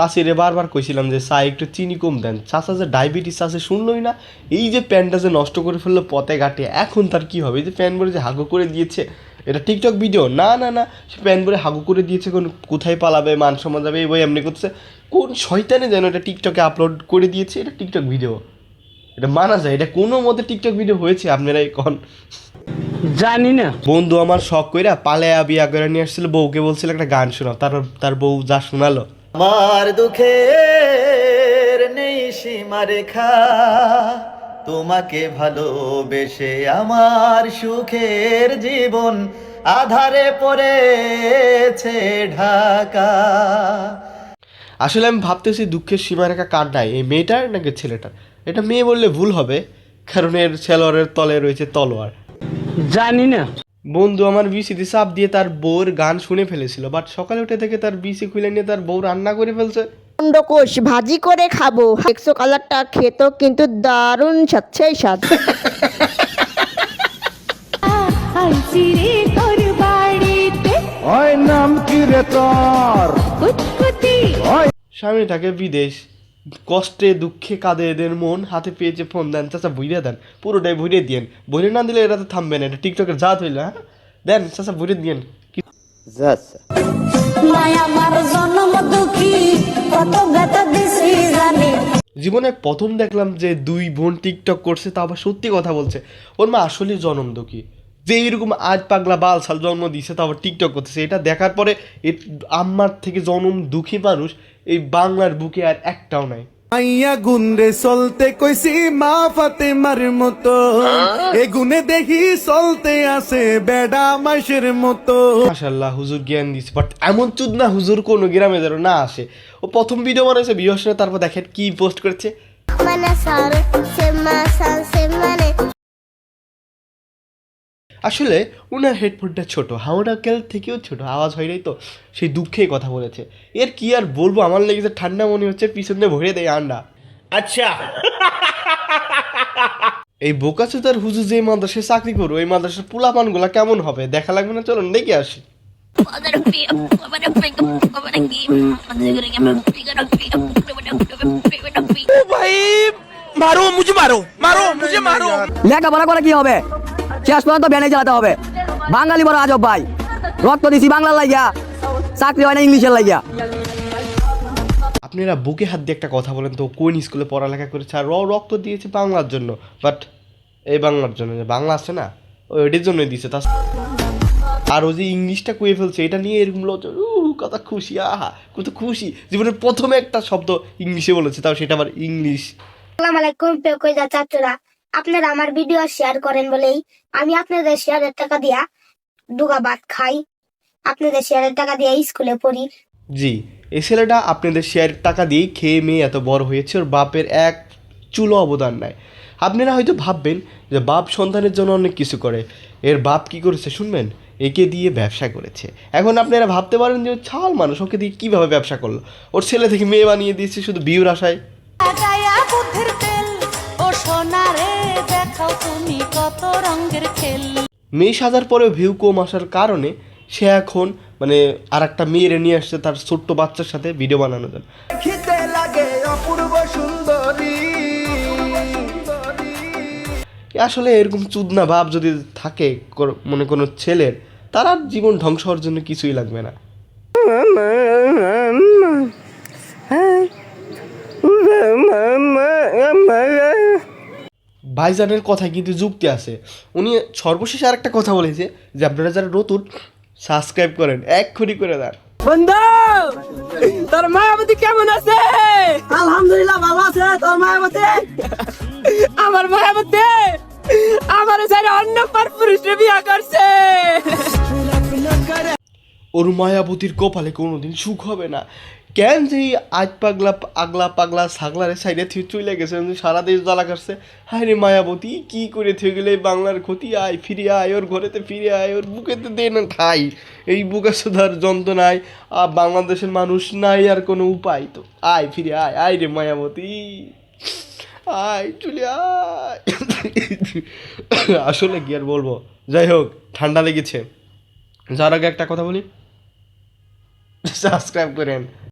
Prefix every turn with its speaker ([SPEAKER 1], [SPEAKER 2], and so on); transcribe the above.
[SPEAKER 1] চাষিরে বারবার কইছিলাম যে চা একটু চিনি কম দেন, চাষা যে ডায়াবেটিস আছে শুনলই না। এই যে প্যানটা যে নষ্ট করে ফেললো পথে ঘাটে, এখন তার কি হবে? এই যে প্যান ভরে যে হাগু করে দিয়েছে, এটা টিকটক ভিডিও না না না, সে প্যান ভরে হাগু করে দিয়েছে, কোন কোথায় পালাবে, মান সম্মান যাবে, এই বই এমনি করছে। কোন শয়তানে যেন এটা টিকটকে আপলোড করে দিয়েছে, এটা টিকটক ভিডিও, এটা মানা যায়? এটা কোনো মতে টিকটক ভিডিও হয়েছে? আপনারাই কন।
[SPEAKER 2] জানি না।
[SPEAKER 1] বন্ধু আমার শখ কইরা পালায়া বিয়া করে নিয়ে আসছিল, বউকে বলছিল একটা গান শোনাও, তার বউ যা শোনালো,
[SPEAKER 3] আমার দুঃখের নেই সীমারেখা, তোমাকে ভালোবেসে আমার সুখের জীবন আধারে পড়েছে ঢাকা।
[SPEAKER 1] আসলে আমি ভাবতেছি দুঃখের সীমারেখা কার নাই, এই মেয়েটার নাকি ছেলেটার? এটা মেয়ে বললে ভুল হবে, কারণ এর সেলোয়ারের তলে রয়েছে তলোয়ার।
[SPEAKER 2] জানি না।
[SPEAKER 1] বন্ধু আমার বিসিতে চাপ দিয়ে তার বউর গান শুনে ফেলেছিল, বাট সকালে উঠে থেকে তার বিসি খুলে নিয়ে তার বউ রান্না করে ফেলছে।
[SPEAKER 4] খন্ডকোষ ভাজি করে খাবো। দেখছো কালারটা, খেতেও কিন্তু দারুণ স্বাদ, স্বাদ।
[SPEAKER 2] ওই নাম কি রে তোর?
[SPEAKER 1] স্বামী থাকে বিদেশ, কষ্টে দুঃখে কাঁদে এদের মন, হাতে পেয়েছে ফোন, দেন চাচা ভুইরে দেন, পুরোটাই ভুইরে দিয়েন। ভুইরে না দিলে এটা তো থামবে না, এটা টিকটকের জাত হইলে। হ্যাঁ দেন চাচা ভুইরে দিয়েন। জীবনে প্রথম দেখলাম যে দুই বোন টিকটক করছে, তা আবার সত্যি কথা বলছে। ওর মা আসলে জনম দুঃখী, যে এইরকম আজ পাগলা বাল সাল জন্ম দিয়েছে, তা আবার টিকটক করতেছে। এটা দেখার পরে আম্মার থেকে জনম দুঃখী মানুষ এই বাংলার বুকে আর একটাও নাই।
[SPEAKER 5] আইয়া গুনরে চলতে কইছি মা ফাতেমার মতো, এ গুনে দেখি চলতে আছে বেডা মাসের মতো।
[SPEAKER 1] মাশাআল্লাহ হুজুর জ্ঞান দিচ্ছে, বাট এমন চুদ না হুজুর কোনো গ্রামে যেন না আসে। ও প্রথম ভিডিও বানাইছে ভিউয়ার্স, তারপর দেখেন কি পোস্ট করেছে। আসলে ওনার হেডফোনটা ছোট, হাওড়াকেল থেকেও ছোট আওয়াজ হয় নাই, তো সেই দুঃখেই কথা বলেছে। এর কি আর বলবো, আমার লেগেছে ঠান্ডা মনে হচ্ছে, পিছনে ভরে দেয় আন্ডা।
[SPEAKER 3] আচ্ছা,
[SPEAKER 1] এই বোকাচোদার হুজুর যে মাদ্রাসায় চাকরি করবো, এই মাদ্রাসার পোলাপানগুলা কেমন হবে দেখা লাগবে না? চলুন দেখে আসি।
[SPEAKER 6] লেখাপড়া করে কি হবে? শেষ পর্যন্ত ভ্যানে চালাতে হবে। বাঙালি বড় আজব ভাই, রক্ত দিছি বাংলার লাগিয়া, চাকরি হয় না ইংলিশের লাগিয়া।
[SPEAKER 1] আপনারা বুকে হাত দিয়ে একটা কথা বলেন তো, কোন স্কুলে পড়ালেখা করেছে আর রক্ত দিয়েছে বাংলার জন্য? বাট এই বাংলার জন্য, যে বাংলা আছে না, ওইটির জন্যই দিয়েছে। তা আর ও যে ইংলিশটা কয়ে ফেলছে, এটা নিয়ে এরকম কত খুশি, আহা কত খুশি। জীবনের প্রথমে একটা শব্দ ইংলিশে বলেছে, তাও সেটা আবার ইংলিশ।
[SPEAKER 7] আসসালামু আলাইকুম প্রিয় কইজা চাচুরা, আপনারা আমার ভিডিও শেয়ার করেন বলেই আমি আপনাদের শেয়ারের টাকা দিয়া দুগা ভাত খাই, আপনাদের শেয়ারের টাকা দিয়ে স্কুলে পড়ি।
[SPEAKER 1] জি, এই ছেলেটা আপনাদের শেয়ার টাকা দিয়েই খেয়ে মেয়ে এত বড় হয়েছে, ওর বাপের এক চুলো অবদান নাই। আপনারা হয়তো ভাববেন যে বাপ সন্তানের জন্য অনেক কিছু করে, এর বাপ কি করেছে শুনবেন? একে দিয়ে ব্যবসা করেছে। এখন আপনারা ভাবতে পারেন যে ছাল মানুষ, ওকে দিয়ে কীভাবে ব্যবসা করলো? ওর ছেলে থেকে মেয়ে বানিয়ে দিয়েছে শুধু ভিউর আশায়। মেয়ে সাজার পরেও ভিউ কম আসার কারণে সে এখন মানে আর একটা মেয়েরে নিয়ে আসছে তার ছোট্ট বাচ্চার সাথে ভিডিও বানানোর জন্য।
[SPEAKER 5] খিদে লাগে অপূর্ব সুন্দরী।
[SPEAKER 1] আসলে এরকম চুদনা ভাব যদি থাকে মনে কোনো ছেলের, তার আর জীবন ধ্বংস হওয়ার জন্য কিছুই লাগবে না। ভাইজানের কথায় কিন্তু যুক্তি আছে। উনি সর্বশেষ আর একটা কথা বলেছে যে আপনারা যারা নতুন সাবস্ক্রাইব করেন এক্ষুনি করে দেন।
[SPEAKER 6] বন্ধু, তোর মায়াবতী কেমন আছে? আলহামদুলিল্লাহ ভালো আছে। তোর মায়াবতী? আমার মায়াবতী আমার ছেলে অন্য পুরুষে বিয়ে করছে।
[SPEAKER 1] ওর মায়াবতীর কপালে কোনোদিন সুখ হবে না। কেন যে আজ পাগলা আগলা পাগলা ছাগলারে সাইডে থেকে চলে গেছে, সারা দেশ জ্বালা কাটছে। হায় রে মায়াবতী, কি করে থেকে গেলে বাংলার ক্ষতি, আয় ফিরে আয়, ওর ঘরেতে ফিরে আয়, ওর বুকেতে দে না ঠাই। এই বুকে সুধার যন্ত্রণায় আর বাংলাদেশের মানুষ নাই আর কোনো উপায়, তো আয় ফিরে আয়, আয় রে মায়াবতী আয় চলে আয়। আসলে কি আর বলবো, যাই হোক ঠান্ডা লেগেছে। যার আগে একটা কথা বলি, সাবস্ক্রাইব করেন।